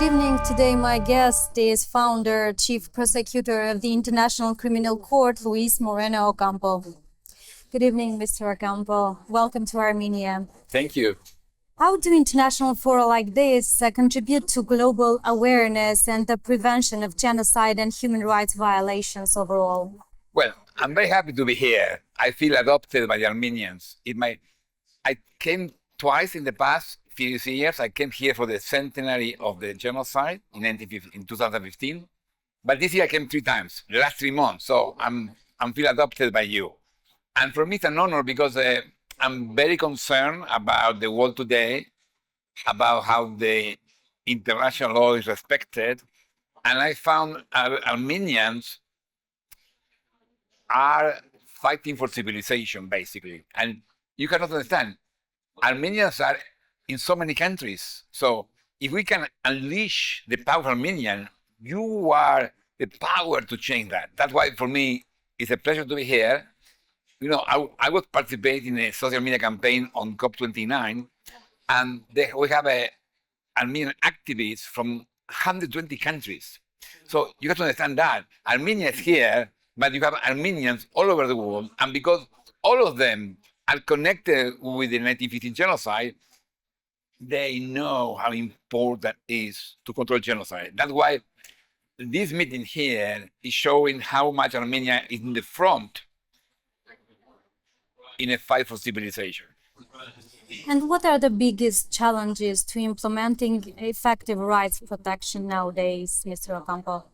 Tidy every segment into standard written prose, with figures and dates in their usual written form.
evening. Today my guest is Founder Chief Prosecutor of the International Criminal Court, Luis Moreno Ocampo. Good evening, Mr. Ocampo. Welcome to Armenia. Thank you. How do international fora like this contribute to global awareness and the prevention of genocide and human rights violations overall? Well, I'm very happy to be here. I feel adopted by the Armenians. I came twice in the past few years. I came here for the centenary of the genocide in 2015. But this year I came 3 times, the last 3 months. So I'm feel adopted by you. And for me it's an honor because I'm very concerned about the world today, about how the international law is respected. And I found Armenians are fighting for civilization, basically. And you cannot understand, Armenians are in so many countries. So if we can unleash the power of Armenian, you are the power to change that. That's why for me, it's a pleasure to be here. You know, I was participating in a social media campaign on COP29, and we have Armenian activists from 120 countries. So you have to understand that Armenia is here, but you have Armenians all over the world, and because all of them are connected with the 1915 genocide, they know how important it is to control genocide. That's why this meeting here is showing how much Armenia is in the front in a fight for civilization. And what are the biggest challenges to implementing effective rights protection nowadays, Mr. Ocampo?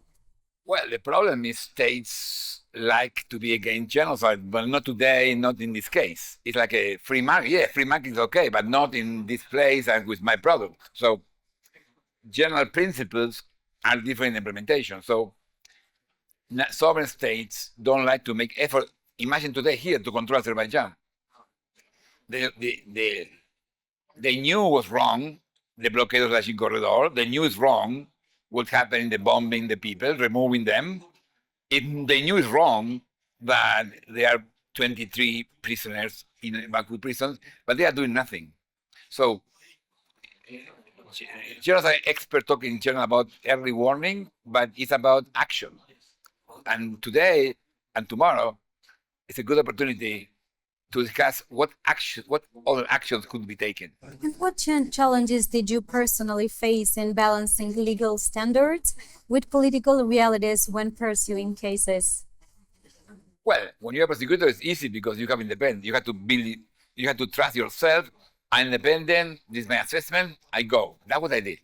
Well, the problem is states like to be against genocide, but not today, not in this case. It's like a free market. Yeah, free market is okay, but not in this place and with my product. So general principles are different in implementation. So sovereign states don't like to make effort. Imagine today here to control Azerbaijan. They knew was wrong, the blockade of the Lachin corridor. They knew it's wrong what happened in the bombing the people, removing them. They knew it's wrong that there are 23 prisoners in Baku prisons, but they are doing nothing. So genocide experts talk in general about early warning, but it's about action. And today and tomorrow, it's a good opportunity to discuss what other actions could be taken. And what challenges did you personally face in balancing legal standards with political realities when pursuing cases? Well, when you're a prosecutor, it's easy because you have independence. You have to trust yourself. I'm independent. This is my assessment. I go. That's what I did.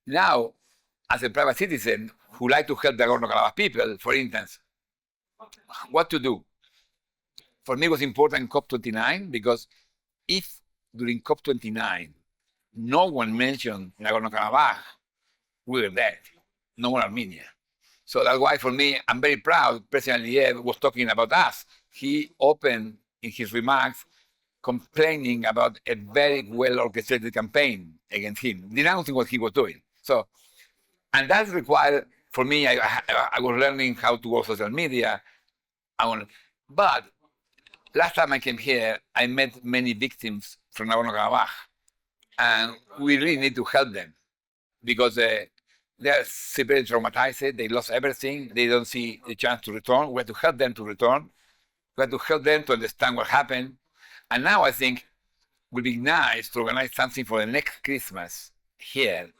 Now, as a private citizen who like to help the Nagorno-Karabakh people, for instance, what to do? For me, it was important in COP29 because if during COP29 no one mentioned Nagorno-Karabakh, we were dead. No more Armenia. So that's why, for me, I'm very proud. President Aliyev was talking about us. He opened in his remarks complaining about a very well-orchestrated campaign against him, denouncing what he was doing. So, and that's required, for me, I was learning how to work social media. But last time I came here, I met many victims from Nagorno-Karabakh, and we really need to help them because they are severely traumatized. They lost everything. They don't see the chance to return. We have to help them to return. We have to help them to understand what happened. And now I think it would be nice to organize something for the next Christmas here,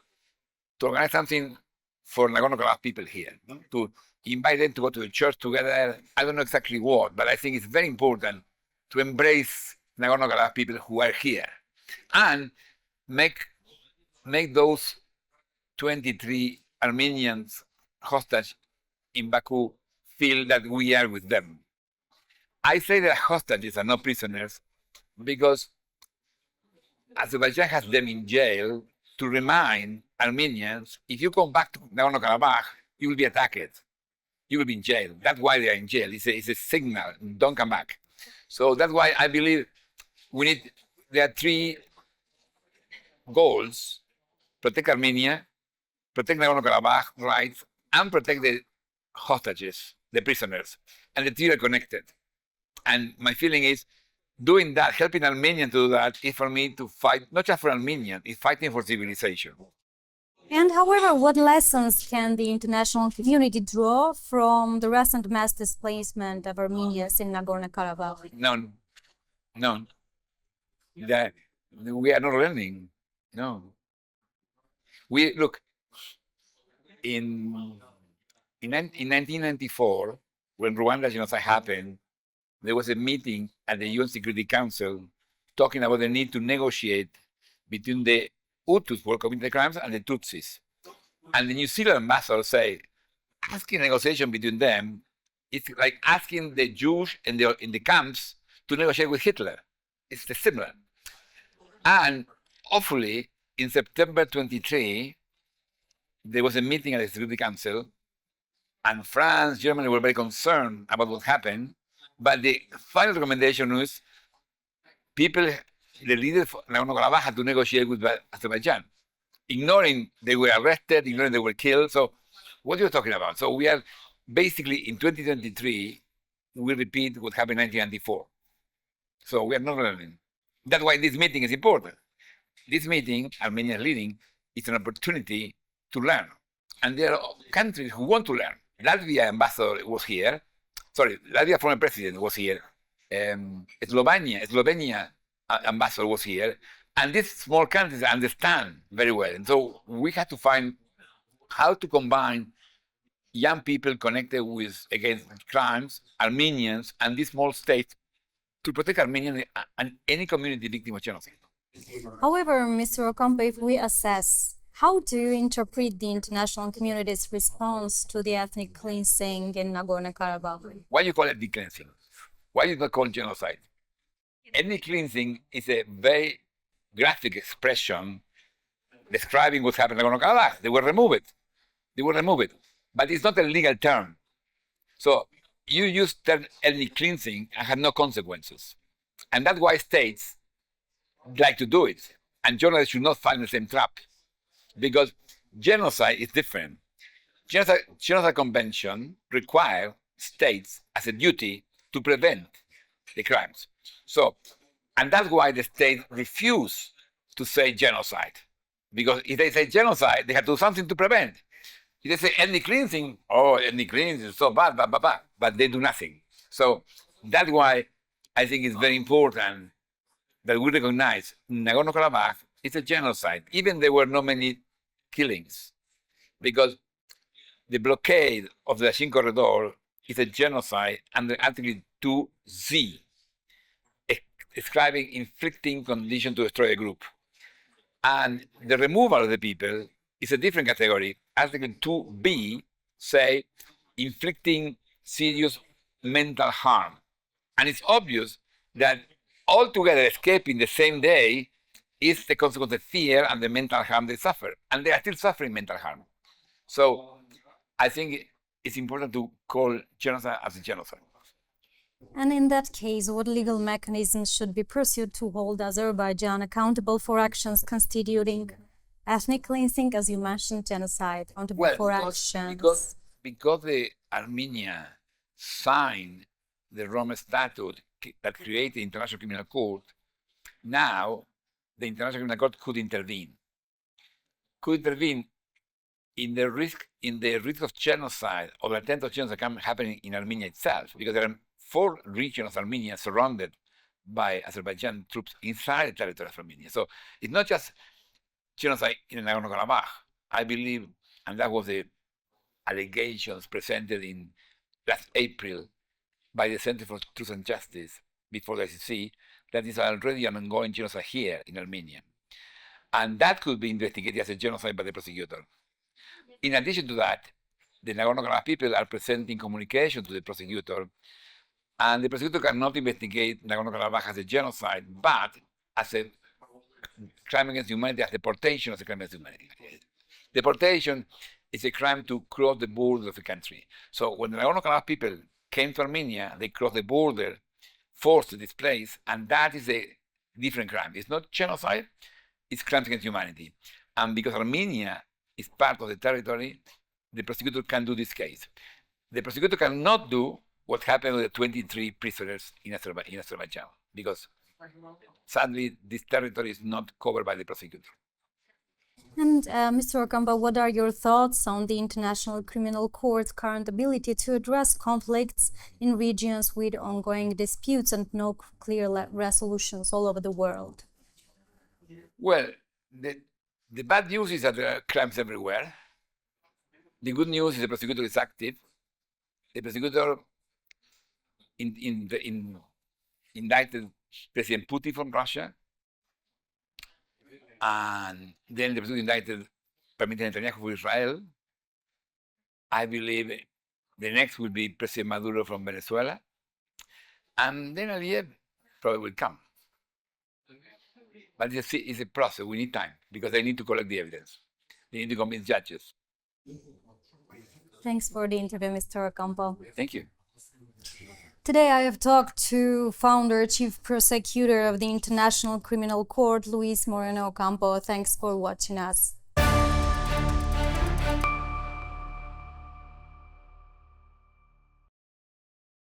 to organize something for Nagorno-Karabakh people here, to invite them to go to the church together. I don't know exactly what, but I think it's very important to embrace Nagorno-Karabakh people who are here and make those 23 Armenians hostage in Baku feel that we are with them. I say that hostages are not prisoners because Azerbaijan has them in jail to remind Armenians, if you come back to Nagorno-Karabakh, you will be attacked. You will be in jail. That's why they are in jail. It's a signal. Don't come back. So that's why I believe there are 3 goals: protect Armenia, protect Nagorno-Karabakh rights, and protect the hostages, the prisoners. And the 3 are connected. And my feeling is doing that, helping Armenians to do that, is for me to fight, not just for Armenians, it's fighting for civilization. And however, what lessons can the international community draw from the recent mass displacement of Armenians in Nagorno-Karabakh? None. None. That we are not learning. No. We look in 1994, when Rwanda genocide happened, there was a meeting at the UN Security Council talking about the need to negotiate between the Hutus who committed the crimes and the Tutsis. And the New Zealand ambassador said, asking negotiation between them, it's like asking the Jews in the camps to negotiate with Hitler. It's similar. And hopefully, in September 23, there was a meeting at the Security Council, and France, Germany were very concerned about what happened. But the final recommendation was the leaders of Nagorno-Karabakh had to negotiate with Azerbaijan, ignoring they were arrested, ignoring they were killed. So what are you talking about? So we are basically in 2023, we repeat what happened in 1994. So we are not learning. That's why this meeting is important. This meeting, Armenia is leading, is an opportunity to learn. And there are countries who want to learn. Latvia ambassador was here. Latvia former president was here. Slovenia ambassador was here. And these small countries understand very well. And so we have to find how to combine young people connected with against crimes, Armenians, and these small states to protect Armenians and any community victim of genocide. However, Mr. Ocampo, if we assess, how do you interpret the international community's response to the ethnic cleansing in Nagorno-Karabakh? Why do you call it decleansing? Why do you not call it genocide? Ethnic cleansing is a very graphic expression describing what happened in Nagorno-Karabakh. They were removed. But it's not a legal term. So you use term ethnic cleansing and have no consequences. And that's why states like to do it. And journalists should not fall in the same trap. Because genocide is different. Genocide Convention requires states as a duty to prevent the crimes. So, and that's why the states refuse to say genocide. Because if they say genocide, they have to do something to prevent. If they say ethnic cleansing, ethnic cleansing is so bad, but they do nothing. So that's why I think it's very important that we recognize Nagorno-Karabakh is a genocide, even there were not many killings, because the blockade of the Lachin corridor is a genocide under Article 2Z, describing inflicting condition to destroy a group. And the removal of the people is a different category. Article 2B say inflicting serious mental harm. And it's obvious that altogether escaping the same day is the consequence of fear and the mental harm they suffer. And they are still suffering mental harm. So I think it's important to call genocide as a genocide. And in that case, what legal mechanisms should be pursued to hold Azerbaijan accountable for actions constituting ethnic cleansing, as you mentioned, genocide, accountable for actions? Because the Armenia signed the Rome Statute that created the International Criminal Court, now the International Criminal Court could intervene in the risk of genocide or the attempt of genocide happening in Armenia itself, because there are 4 regions of Armenia surrounded by Azerbaijan troops inside the territory of Armenia. So it's not just genocide in Nagorno-Karabakh. I believe, and that was the allegations presented in last April by the Center for Truth and Justice before the ICC, that is already an ongoing genocide here in Armenia. And that could be investigated as a genocide by the prosecutor. In addition to that, the Nagorno-Karabakh people are presenting communication to the prosecutor, and the prosecutor cannot investigate Nagorno-Karabakh as a genocide, but as a crime against humanity, as deportation as a crime against humanity. Deportation is a crime to cross the border of a country. So when the Nagorno-Karabakh people came to Armenia, they crossed the border, forced to displace, and that is a different crime. It's not genocide, it's crimes against humanity. And because Armenia is part of the territory, the prosecutor can do this case. The prosecutor cannot do what happened with the 23 prisoners in Azerbaijan, because sadly this territory is not covered by the prosecutor. And Mr. Ocampo, what are your thoughts on the International Criminal Court's current ability to address conflicts in regions with ongoing disputes and no clear resolutions all over the world? Well, the bad news is that there are crimes everywhere. The good news is the prosecutor is active. The prosecutor indicted President Putin from Russia, and then the prosecutor indicted Prime Minister Netanyahu from Israel. I believe the next will be President Maduro from Venezuela, and then Aliyev probably will come. But it's a process. We need time because they need to collect the evidence. They need to convince judges. Thanks for the interview, Mr. Ocampo. Thank you. Today I have talked to Founder Chief Prosecutor of the International Criminal Court, Luis Moreno Ocampo. Thanks for watching us.